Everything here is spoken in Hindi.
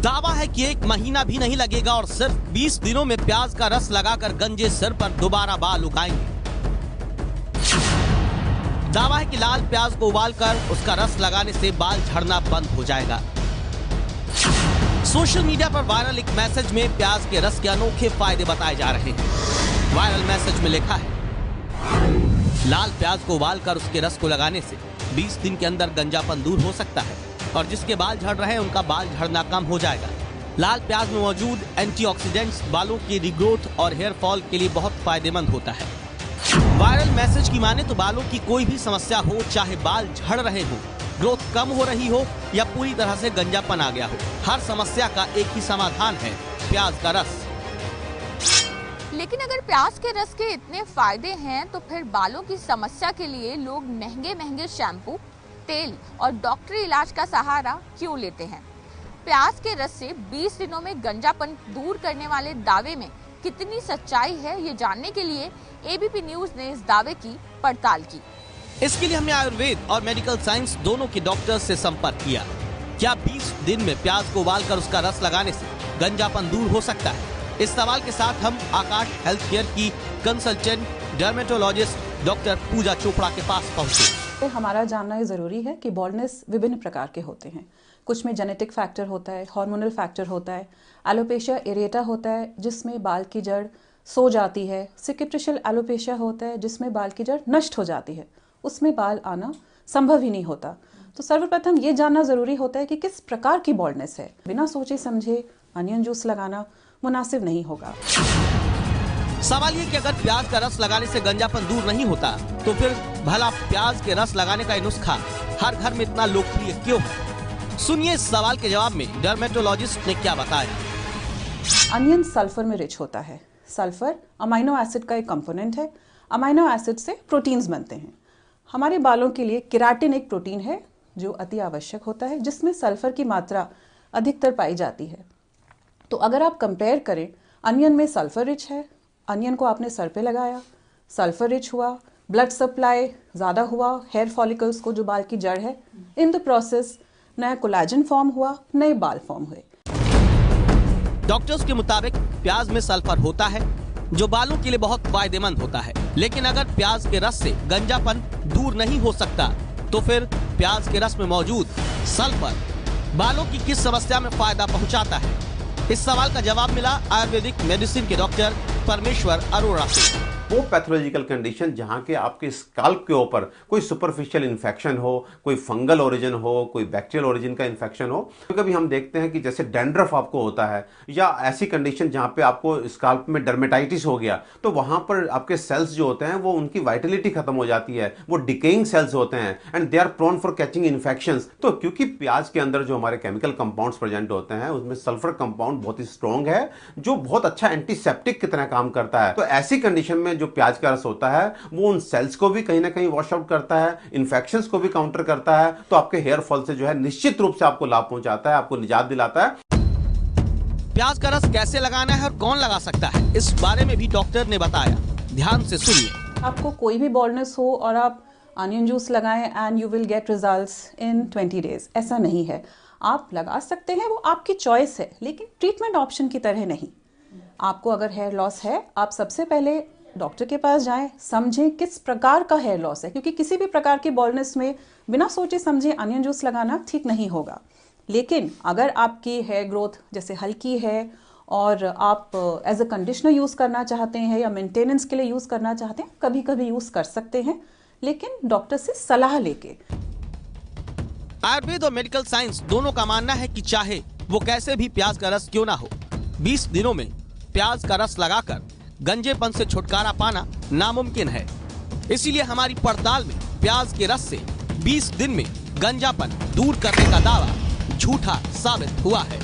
दावा है कि 1 महीना भी नहीं लगेगा और सिर्फ 20 दिनों में प्याज का रस लगाकर गंजे सिर पर दोबारा बाल उगाएंगे। दावा है कि लाल प्याज को उबालकर उसका रस लगाने से बाल झड़ना बंद हो जाएगा। सोशल मीडिया पर वायरल एक मैसेज में प्याज के रस के अनोखे फायदे बताए जा रहे हैं। वायरल मैसेज में लिखा है, लाल प्याज को उबालकर उसके रस को लगाने से 20 दिन के अंदर गंजापन दूर हो सकता है और जिसके बाल झड़ रहे हैं उनका बाल झड़ना कम हो जाएगा। लाल प्याज में मौजूद एंटीऑक्सीडेंट्स बालों की रिग्रोथ और हेयर फॉल के लिए बहुत फायदेमंद होता है। वायरल मैसेज की माने तो बालों की कोई भी समस्या हो, चाहे बाल झड़ रहे हो, ग्रोथ कम हो रही हो या पूरी तरह से गंजापन आ गया हो, हर समस्या का एक ही समाधान है, प्याज का रस। लेकिन अगर प्याज के रस के इतने फायदे हैं तो फिर बालों की समस्या के लिए लोग महंगे शैम्पू, तेल और डॉक्टरी इलाज का सहारा क्यों लेते हैं? प्याज के रस से 20 दिनों में गंजापन दूर करने वाले दावे में कितनी सच्चाई है, ये जानने के लिए एबीपी न्यूज ने इस दावे की पड़ताल की। इसके लिए हमने आयुर्वेद और मेडिकल साइंस दोनों के डॉक्टर्स से संपर्क किया। क्या 20 दिन में प्याज को उबालकर उसका रस लगाने से गंजापन दूर हो सकता है? इस सवाल के साथ हम आकाश हेल्थ केयर की कंसल्टेंट डर्मेटोलॉजिस्ट डॉक्टर पूजा चोपड़ा के पास पहुंचे। हमारा जानना ये जरूरी है कि बॉल्डनेस विभिन्न प्रकार के होते हैं। कुछ में जेनेटिक फैक्टर होता है, हार्मोनल फैक्टर होता है, एलोपेशिया एरेटा होता है जिसमें बाल की जड़ सो जाती है, सिकेप्टिशियल एलोपेशिया होता है जिसमें बाल की जड़ नष्ट हो जाती है, उसमें बाल आना संभव ही नहीं होता। तो सर्वप्रथम ये जानना जरूरी होता है कि किस प्रकार की बॉल्डनेस है। बिना सोचे समझे अनियन जूस लगाना मुनासिब नहीं होगा। सवाल ये कि अगर प्याज का रस लगाने से गंजापन दूर नहीं होता तो फिर भला प्याज के रस लगाने का नुस्खा हर घर में इतना लोकप्रिय क्यों है? सुनिए इस सवाल के जवाब में डर्मेटोलॉजिस्ट ने क्या बताया। अनियन सल्फर में रिच होता है। सल्फर अमीनो एसिड का एक कंपोनेंट है। अमीनो एसिड से प्रोटीन्स बनते हैं। हमारे बालों के लिए केराटिन एक प्रोटीन है जो अति आवश्यक होता है, जिसमें सल्फर की मात्रा अधिकतर पाई जाती है। तो अगर आप कंपेयर करें, अनियन में सल्फर रिच है, अनियन को आपने सर पे लगाया, सल्फर रिच हुआ, ब्लड सप्लाई ज़्यादा हुआ, हेयर फॉलिकल्स को जो बाल की जड़ है, इन द प्रोसेस नया कोलाजन फॉर्म हुआ, नए बाल फॉर्म हुए। डॉक्टर्स के मुताबिक प्याज में सल्फर होता है जो बालों के लिए बहुत फायदेमंद होता है। लेकिन अगर प्याज के रस से गंजापन दूर नहीं हो सकता तो फिर प्याज के रस में मौजूद सल्फर बालों की किस समस्या में फायदा पहुंचाता है? इस सवाल का जवाब मिला आयुर्वेदिक मेडिसिन के डॉक्टर परमेश्वर अरोड़ा से। वो पैथोलॉजिकल कंडीशन जहाँ के आपके स्काल्प के ऊपर कोई सुपरफिशियल इन्फेक्शन हो, कोई फंगल ओरिजिन हो, कोई बैक्टीरियल ओरिजिन का इन्फेक्शन हो, कभी हम देखते हैं कि जैसे डैंड्रफ आपको होता है या ऐसी कंडीशन जहाँ पे आपको स्काल्प में डर्मेटाइटिस हो गया, तो वहाँ पर आपके सेल्स जो होते हैं वो उनकी वाइटलिटी खत्म हो जाती है, वो डिकेइंग सेल्स होते हैं and they are prone for catching infections. तो क्योंकि प्याज के अंदर जो हमारे केमिकल कंपाउंड्स प्रेजेंट होते हैं उसमें सल्फर कंपाउंड बहुत ही स्ट्रॉन्ग है जो बहुत अच्छा एंटीसेप्टिक की तरह काम करता है। तो ऐसी कंडीशन में जो प्याज का रस होता है वो उन सेल्स को भी कहीं ना कहीं वॉश आउट करता है, इन्फेक्शंस को भी काउंटर करता है, तो आपके हेयर फॉल से जो है निश्चित रूप से आपको लाभ पहुंचाता है, आपको निजात दिलाता है। प्याज का रस कैसे लगाना है और कौन लगा सकता है, इस बारे में भी डॉक्टर ने बताया। ध्यान से सुनिए। आपको कोई भी बॉल्डनेस हो और आप अनियन जूस लगाएं and you will get results in 20 days, ऐसा नहीं है। आप लगा सकते हैं, वो आपकी चॉइस है, लेकिन ट्रीटमेंट ऑप्शन की तरह नहीं। आपको अगर हेयर लॉस है, आप सबसे पहले डॉक्टर के पास जाएं, समझें किस प्रकार का हेयर लॉस है, क्योंकि किसी भी प्रकार की बॉल्डनेस में बिना सोचे समझे अनियन जूस लगाना ठीक नहीं होगा। लेकिन अगर आपकी हेयर ग्रोथ जैसे हल्की है और आप एज अ कंडीशनर यूज़ करना चाहते हैं या मेंटेनेंस के लिए यूज़ करना चाहते हैं, कभी कभी यूज़ कर सकते हैं, लेकिन डॉक्टर से सलाह लेके। आयुर्वेद और मेडिकल साइंस दोनों का मानना है कि चाहे वो कैसे भी प्याज का रस क्यों ना हो, 20 दिनों में प्याज का रस लगाकर गंजेपन से छुटकारा पाना नामुमकिन है। इसीलिए हमारी पड़ताल में प्याज के रस से 20 दिन में गंजापन दूर करने का दावा झूठा साबित हुआ है।